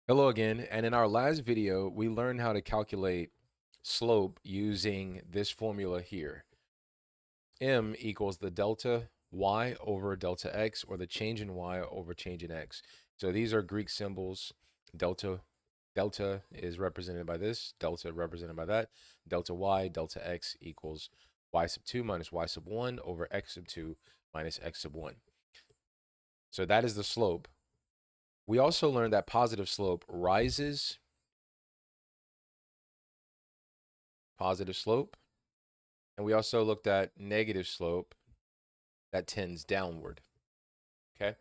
Hello again, and in our last video, we learned how to calculate slope using this formula here. M equals the delta y over delta x, or the change in y over change in x. So these are Greek symbols. Delta is represented by this, delta represented by that. Delta y, delta x equals y sub 2 minus y sub 1 over x sub 2 minus x sub 1. So that is the slope. We also learned that positive slope rises, positive slope. And we also looked at negative slope that tends downward. Okay.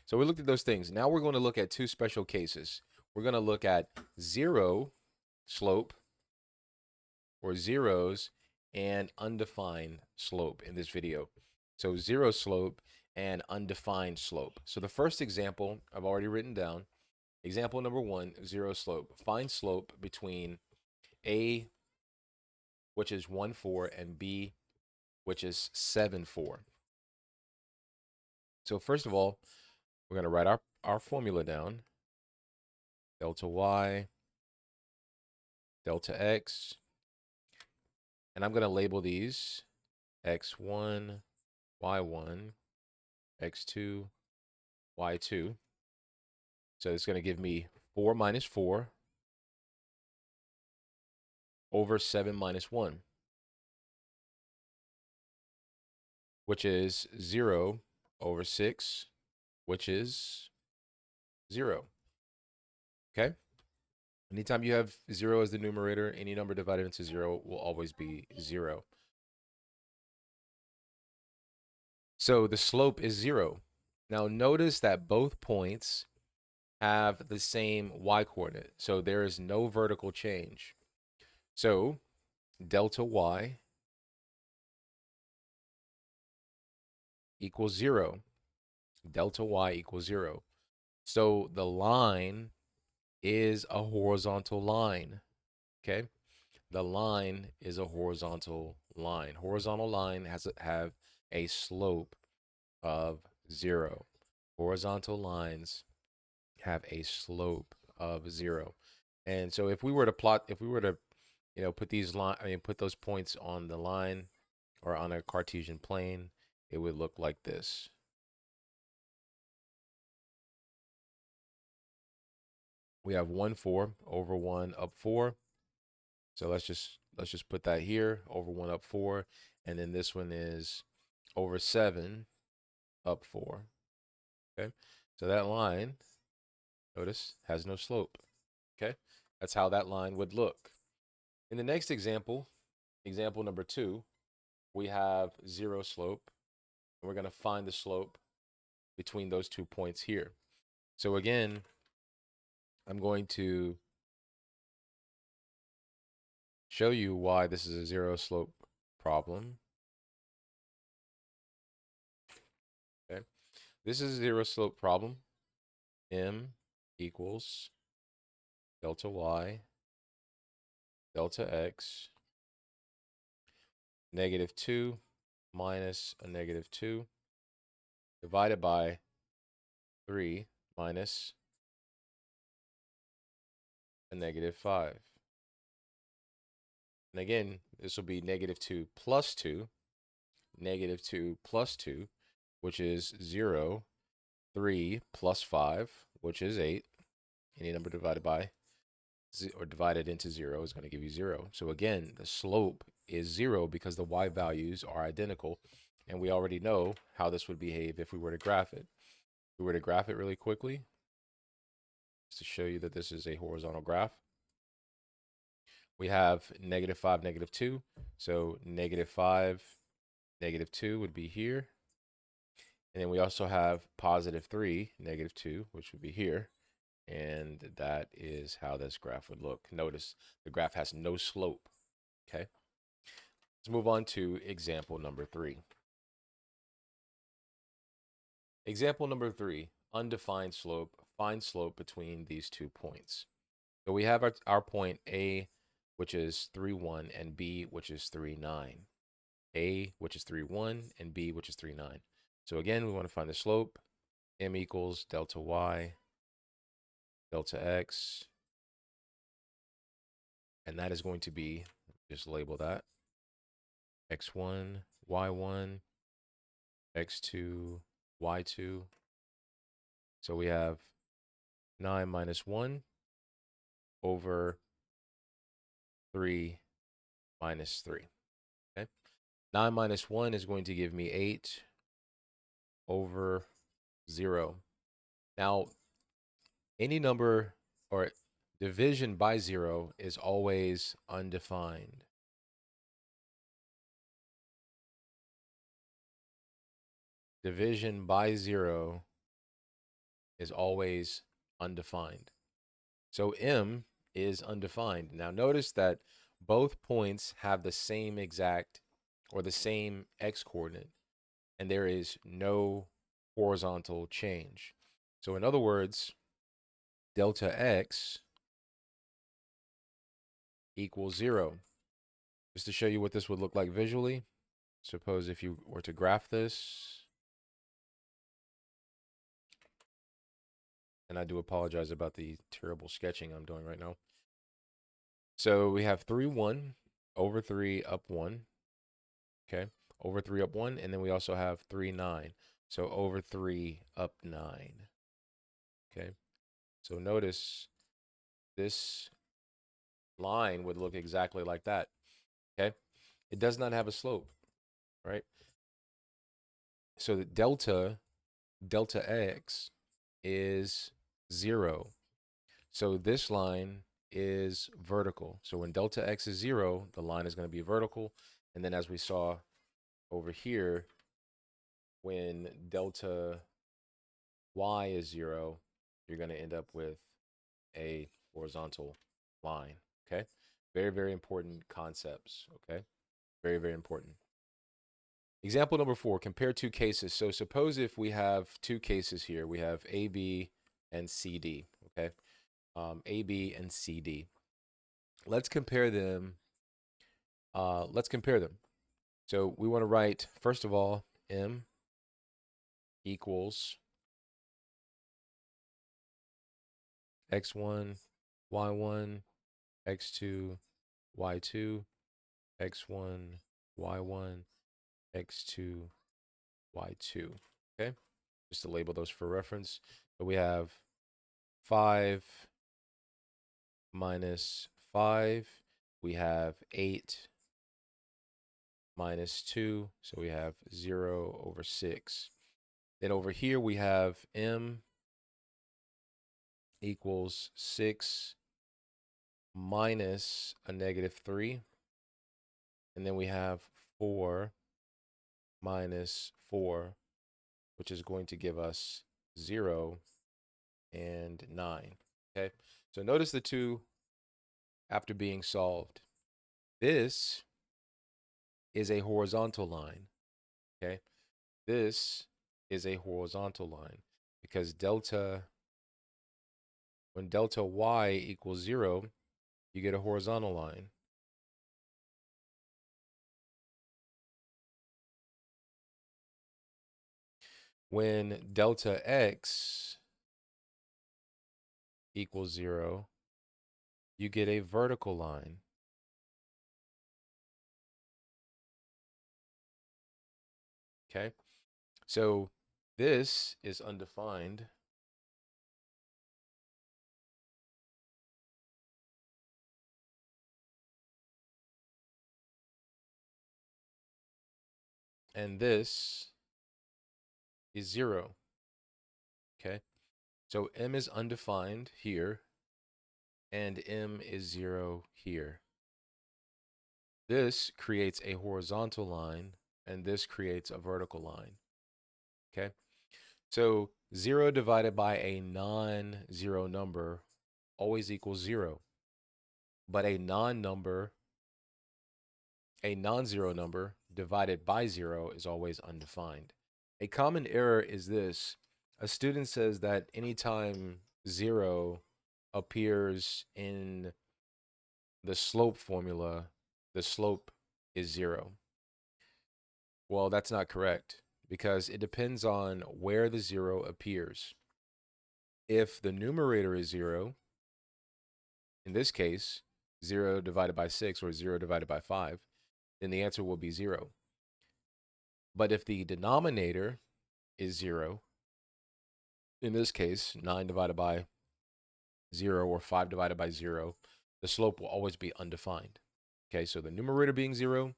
So we looked at those things. Now we're going to look at two special cases. We're going to look at zero slope or zeros and undefined slope in this video. So zero slope and undefined slope. So the first example I've already written down. Example number 1, zero slope. Find slope between A, which is 1, 4, and B, which is 7, 4. So first of all, we're going to write our formula down. Delta y, delta x. And I'm going to label these x1, y1, x2, y2. So it's going to give me 4 minus 4 over 7 minus 1, which is 0 over 6, which is 0. Okay? Anytime you have 0 as the numerator, any number divided into 0 will always be 0. So the slope is 0. Now notice that both points have the same y-coordinate. So there is no vertical change. So delta y equals 0. Delta y equals 0. So the line is a horizontal line. Okay? The line is a horizontal line. Horizontal line has have a slope of 0. Horizontal lines have a slope of 0. And so if we were to plot, if we were to, put these put those points on the line or on a Cartesian plane, it would look like this. We have 1, 4 over 1 up 4. So let's just put that here, over 1 up 4, and then this one is over 7 up 4. Okay? So that line, notice, has no slope. Okay? That's how that line would look. In the next example, example number 2, we have 0 slope. And we're going to find the slope between those 2 points here. So again, I'm going to show you why this is a 0 slope problem. Okay. This is a 0 slope problem. M equals delta y, delta x, -2 minus a -2 divided by 3 minus a -5. And again, this will be -2 plus 2, -2 plus 2, which is 0, 3 plus 5, which is 8. Any number divided by or divided into 0 is going to give you 0. So again, the slope is 0 because the y values are identical. And we already know how this would behave if we were to graph it. If we were to graph it really quickly, just to show you that this is a horizontal graph, we have -5, -2. So -5, -2 would be here. And then we also have +3, -2, which would be here. And that is how this graph would look. Notice the graph has no slope. Okay. Let's move on to example number 3. Example number 3, undefined slope. Find slope between these 2 points. So we have our point A, which is 3, 1, and B, which is 3, 9. A, which is 3, 1, and B, which is 3, 9. So again, we want to find the slope. M equals delta y, delta x, and that is going to be, just label that, x1, y1, x2, y2. So we have 9 minus 1 over 3 minus 3. Okay. 9 minus 1 is going to give me 8 over 0. Now, any number or division by 0 is always undefined. Division by 0 is always undefined. So M is undefined. Now notice that both points have the same exact or the same x coordinate, and there is no horizontal change. So in other words, delta x equals 0. Just to show you what this would look like visually, suppose if you were to graph this, and I do apologize about the terrible sketching I'm doing right now. So we have 3, 1, over 3, up 1, okay, over 3, up 1, and then we also have 3, 9. So over 3, up 9, okay. So notice this line would look exactly like that, okay. It does not have a slope, right? So the delta x is 0. So this line is vertical. So when delta x is 0, the line is going to be vertical. And then as we saw over here, when delta y is 0, you're going to end up with a horizontal line, okay? Very, very important concepts, okay? Very, very important. Example number 4, compare two cases. So suppose if we have two cases here, we have AB and CD, okay? AB and CD. Let's compare them. So we want to write, first of all, M equals x1, y1, x2, y2, x1, y1, x2, y2. Okay, just to label those for reference. So we have 5 minus 5. We have 8 minus 2. So we have 0 over 6. Then over here we have M equals 6 minus a negative 3. And then we have 4 minus 4, which is going to give us 0 and 9. Okay, so notice the two after being solved. This is a horizontal line. Okay, this is a horizontal line because when delta y equals 0, you get a horizontal line. When delta x equals 0, you get a vertical line. Okay, so this is undefined. And this is 0. Okay, so M is undefined here, and M is 0 here. This creates a horizontal line, and this creates a vertical line. Okay, so 0 divided by a non-zero number always equals 0. But a non-zero number divided by 0 is always undefined. A common error is this. A student says that anytime 0 appears in the slope formula, the slope is 0. Well, that's not correct because it depends on where the 0 appears. If the numerator is 0, in this case, 0 divided by 6 or 0 divided by 5, then the answer will be 0. But if the denominator is 0, in this case, 9 divided by 0 or 5 divided by 0, the slope will always be undefined. Okay, so the numerator being 0,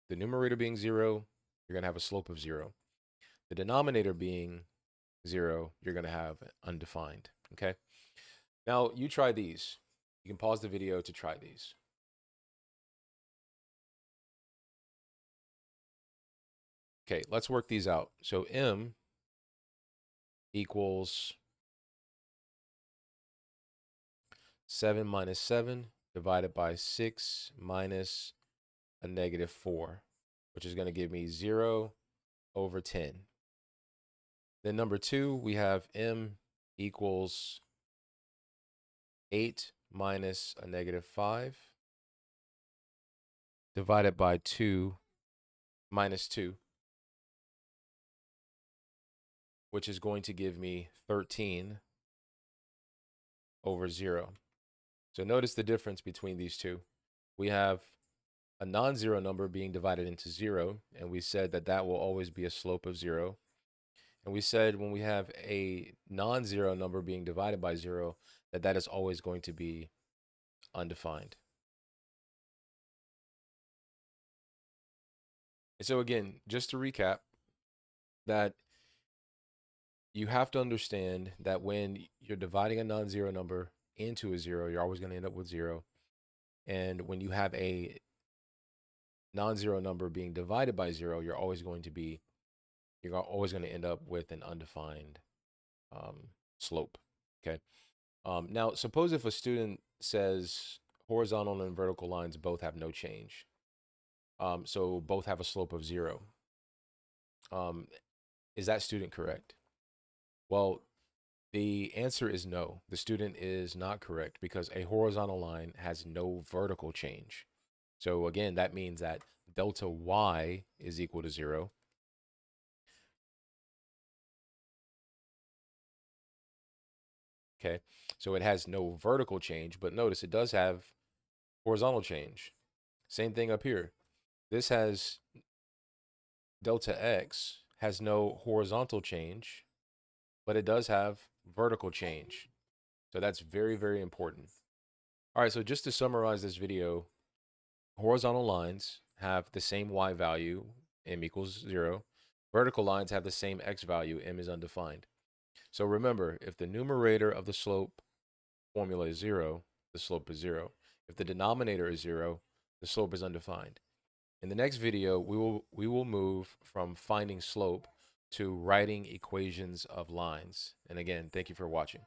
you're going to have a slope of 0. The denominator being 0, you're going to have undefined. Okay, now you try these. You can pause the video to try these. Okay, let's work these out. So m equals 7 minus 7 divided by 6 minus a negative 4, which is going to give me 0 over 10. Then number 2, we have m equals 8 minus a negative 5 divided by 2 minus 2, which is going to give me 13 over 0. So notice the difference between these two. We have a non-zero number being divided into 0, and we said that that will always be a slope of 0. And we said when we have a non-zero number being divided by 0, that that is always going to be undefined. And so again, just to recap, that you have to understand that when you're dividing a non-zero number into a 0, you're always going to end up with 0. And when you have a non-zero number being divided by 0, you're always going to end up with an undefined slope. Okay. Now, suppose if a student says horizontal and vertical lines both have no change, so both have a slope of 0. Is that student correct? Well, the answer is no. The student is not correct because a horizontal line has no vertical change. So again, that means that delta y is equal to 0. Okay, so it has no vertical change, but notice it does have horizontal change. Same thing up here. This has delta x has no horizontal change, but it does have vertical change. So that's very, very important. All right, so just to summarize this video, horizontal lines have the same y value, m equals 0. Vertical lines have the same x value, m is undefined. So remember, if the numerator of the slope formula is 0, the slope is 0. If the denominator is 0, the slope is undefined. In the next video, we will move from finding slope to writing equations of lines. And again, thank you for watching.